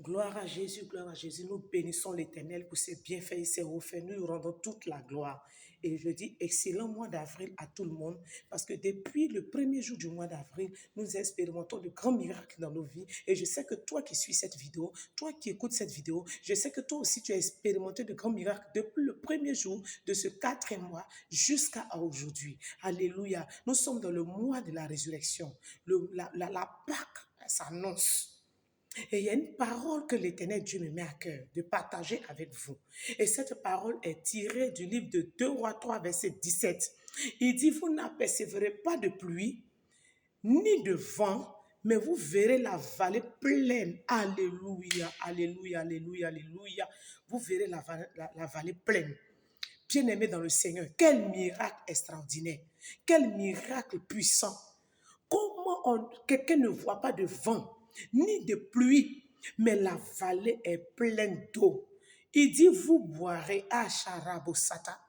Gloire à Jésus, gloire à Jésus. Nous bénissons l'Éternel pour ses bienfaits et ses refaits. Nous lui rendons toute la gloire. Et je dis excellent mois d'avril à tout le monde parce que depuis le premier jour du mois d'avril, nous expérimentons de grands miracles dans nos vies. Et je sais que toi qui suis cette vidéo, toi qui écoutes cette vidéo, je sais que toi aussi tu as expérimenté de grands miracles depuis le premier jour de ce 4e mois jusqu'à aujourd'hui. Alléluia. Nous sommes dans le mois de la résurrection. La Pâque s'annonce. Et il y a une parole que l'Éternel Dieu me met à cœur de partager avec vous. Et cette parole est tirée du livre de 2 Rois 3, verset 17. Il dit, vous n'apercevrez pas de pluie, ni de vent, mais vous verrez la vallée pleine. Alléluia, alléluia, alléluia, alléluia. Vous verrez la vallée pleine. Bien-aimé dans le Seigneur, quel miracle extraordinaire, quel miracle puissant. Comment quelqu'un ne voit pas de vent, ni de pluie, mais la vallée est pleine d'eau. Il dit, vous boirez à Charabosata.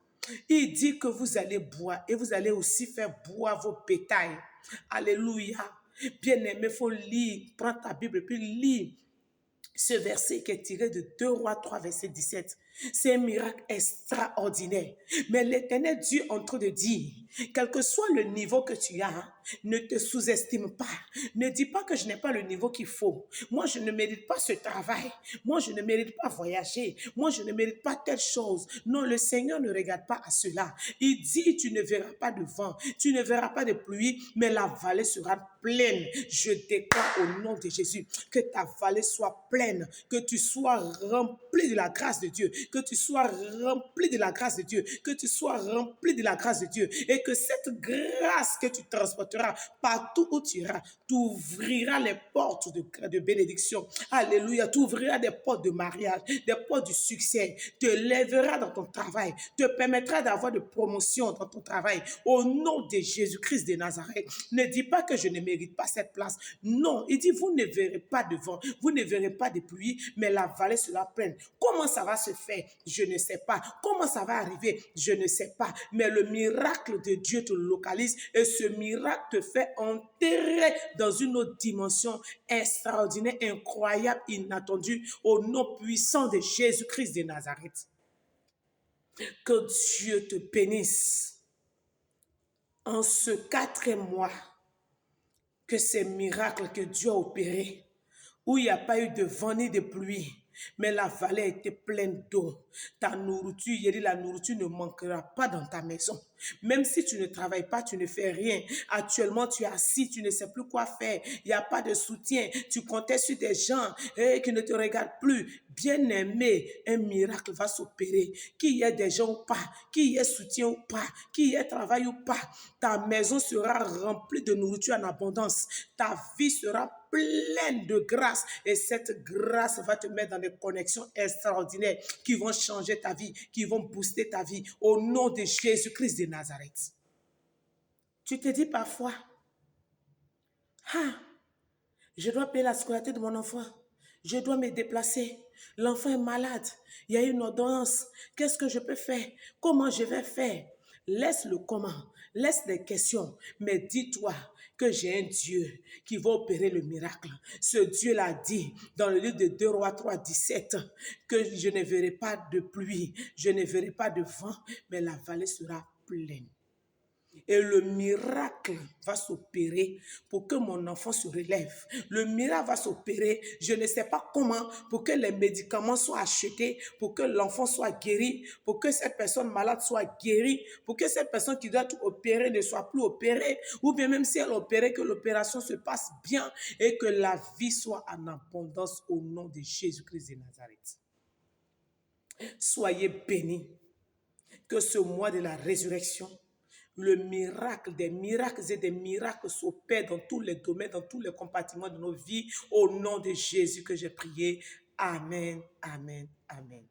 Il dit que vous allez boire et vous allez aussi faire boire vos bétails. Alléluia. Bien-aimé, il faut lire, prends ta Bible et puis lis ce verset qui est tiré de 2 Rois 3, verset 17. C'est un miracle extraordinaire. Mais l'Éternel Dieu est en train de dire, quel que soit le niveau que tu as, ne te sous-estime pas. Ne dis pas que je n'ai pas le niveau qu'il faut. Moi, je ne mérite pas ce travail. Moi, je ne mérite pas voyager. Moi, je ne mérite pas telle chose. Non, le Seigneur ne regarde pas à cela. Il dit, tu ne verras pas de vent, tu ne verras pas de pluie, mais la vallée sera pleine. Je déclare au nom de Jésus que ta vallée soit pleine, que tu sois rempli de la grâce de Dieu, que tu sois rempli de la grâce de Dieu, que tu sois rempli de la grâce de Dieu et que cette grâce que tu transporteras partout où tu iras, t'ouvrira les portes de bénédiction. Alléluia, t'ouvrira des portes de mariage, des portes du succès, te lèvera dans ton travail, te permettra d'avoir de promotion dans ton travail. Au nom de Jésus-Christ de Nazareth, ne dis pas que je ne mérite pas cette place. Non, il dit, vous ne verrez pas de vent, vous ne verrez pas de pluie, mais la vallée sera pleine. Comment ça va se faire? Je ne sais pas. Comment ça va arriver? Je ne sais pas. Mais le miracle de Dieu te localise et ce miracle te fait entrer dans une autre dimension extraordinaire, incroyable, inattendue, au nom puissant de Jésus-Christ de Nazareth. Que Dieu te bénisse en ce 4e mois, que ces miracles que Dieu a opérés, où il n'y a pas eu de vent ni de pluie, mais la vallée était pleine d'eau. Ta nourriture, il dit, la nourriture ne manquera pas dans ta maison. Même si tu ne travailles pas, tu ne fais rien. Actuellement, tu es assis, tu ne sais plus quoi faire. Il n'y a pas de soutien. Tu comptais sur des gens qui ne te regardent plus. Bien-aimé, un miracle va s'opérer. Qu'il y ait des gens ou pas, qu'il y ait soutien ou pas, qu'il y ait travail ou pas, ta maison sera remplie de nourriture en abondance. Ta vie sera pleine de grâce et cette grâce va te mettre dans des connexions extraordinaires qui vont changer ta vie, qui vont booster ta vie au nom de Jésus-Christ de Nazareth. Tu te dis parfois, je dois payer la scolarité de mon enfant, je dois me déplacer, l'enfant est malade, il y a une ordonnance, qu'est-ce que je peux faire? Comment je vais faire? Laisse le comment, laisse des questions, mais dis-toi que j'ai un Dieu qui va opérer le miracle. Ce Dieu l'a dit dans le livre de 2 Rois 3, 17, que je ne verrai pas de pluie, je ne verrai pas de vent, mais la vallée sera pleine. Et le miracle va s'opérer pour que mon enfant se relève. Le miracle va s'opérer, je ne sais pas comment, pour que les médicaments soient achetés, pour que l'enfant soit guéri, pour que cette personne malade soit guérie, pour que cette personne qui doit être opérée ne soit plus opérée, ou bien même si elle est opérée, que l'opération se passe bien et que la vie soit en abondance au nom de Jésus-Christ de Nazareth. Soyez bénis. Que ce mois de la résurrection, le miracle, des miracles et des miracles s'opèrent dans tous les domaines, dans tous les compartiments de nos vies. Au nom de Jésus que j'ai prié. Amen, amen, amen.